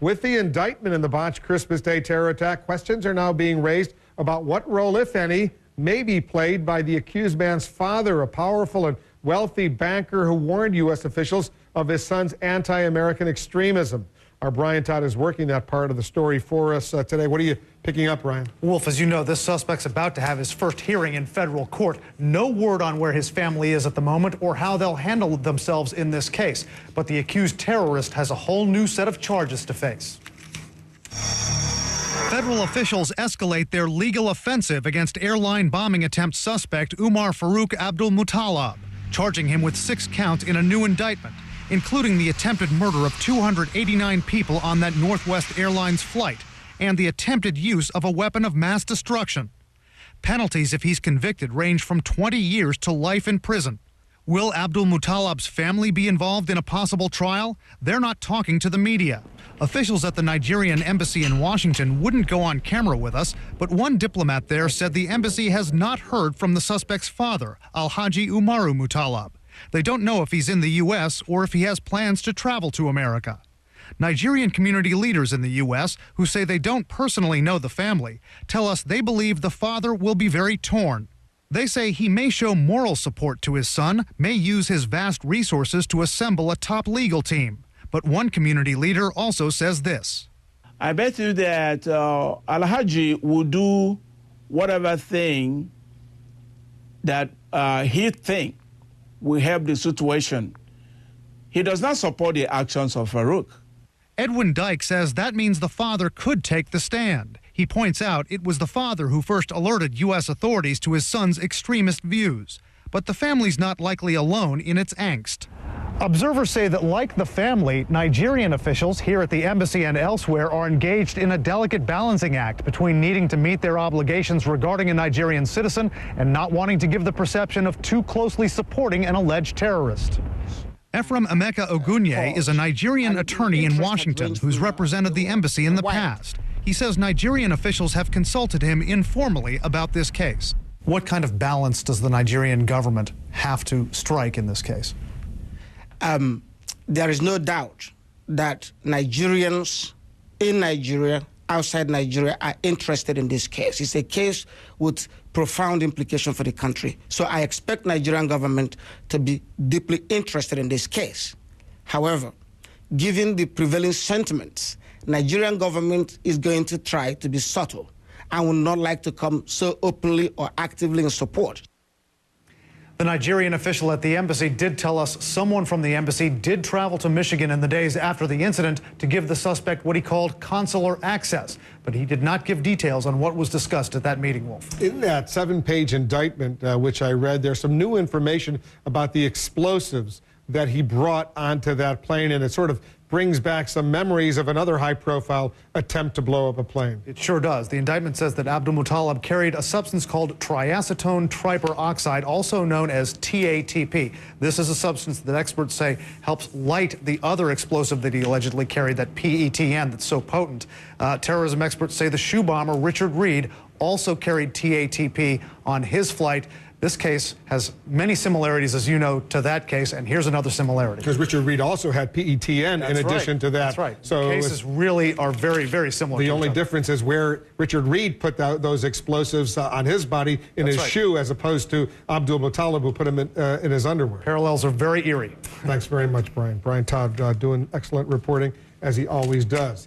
With the indictment in the botched Christmas Day terror attack, questions are now being raised about what role, if any, may be played by the accused man's father, a powerful and wealthy banker who warned U.S. officials of his son's anti-American extremism. Our Brian Todd is working that part of the story for us today. What are you picking up, Ryan? Wolf, as you know, this suspect's about to have his first hearing in federal court. No word on where his family is at the moment or how they'll handle themselves in this case. But the accused terrorist has a whole new set of charges to face. Federal officials escalate their legal offensive against airline bombing attempt suspect Umar Farouk Abdulmutallab, charging him with 6 counts in a new indictment, including the attempted murder of 289 people on that Northwest Airlines flight and the attempted use of a weapon of mass destruction. Penalties, if he's convicted, range from 20 years to life in prison. Will Abdulmutallab's family be involved in a possible trial? They're not talking to the media. Officials at the Nigerian embassy in Washington wouldn't go on camera with us, but one diplomat there said the embassy has not heard from the suspect's father, Alhaji Umaru Mutallab. They don't know if he's in the U.S. or if he has plans to travel to America. Nigerian community leaders in the U.S., who say they don't personally know the family, tell us they believe the father will be very torn. They say he may show moral support to his son, may use his vast resources to assemble a top legal team. But one community leader also says this. I bet you that Alhaji will do whatever thing that he thinks will help the situation. He does not support the actions of Farouk. Edwin Dyke says that means the father could take the stand. He points out it was the father who first alerted U.S. authorities to his son's extremist views. But the family's not likely alone in its angst. Observers say that, like the family, Nigerian officials here at the embassy and elsewhere are engaged in a delicate balancing act between needing to meet their obligations regarding a Nigerian citizen and not wanting to give the perception of too closely supporting an alleged terrorist. Ephraim Emeka Ogunye is a Nigerian attorney in Washington who's represented the embassy in the past. He says Nigerian officials have consulted him informally about this case. What kind of balance does the Nigerian government have to strike in this case? There is no doubt that Nigerians in Nigeria, outside Nigeria, are interested in this case. It's a case with profound implication for the country. So I expect Nigerian government to be deeply interested in this case. However, given the prevailing sentiments, Nigerian government is going to try to be subtle and would not like to come so openly or actively in support. The Nigerian official at the embassy did tell us someone from the embassy did travel to Michigan in the days after the incident to give the suspect what he called consular access. But he did not give details on what was discussed at that meeting, Wolf. In that 7-page indictment, which I read, there's some new information about the explosives that he brought onto that plane, and it sort of brings back some memories of another high-profile attempt to blow up a plane. It sure does. The indictment says that Abdulmutallab carried a substance called triacetone triperoxide, also known as TATP. This is a substance that experts say helps light the other explosive that he allegedly carried, that PETN, that's so potent. Terrorism experts say the shoe bomber Richard Reed also carried TATP on his flight. This case has many similarities, as you know, to that case, and here's another similarity. Because Richard Reed also had PETN in addition to that. That's right. So the cases really are very, very similar. The only difference is where Richard Reed put those explosives on his body in his shoe, as opposed to Abdulmutallab, who put them in his underwear. Parallels are very eerie. Thanks very much, Brian. Brian Todd doing excellent reporting, as he always does.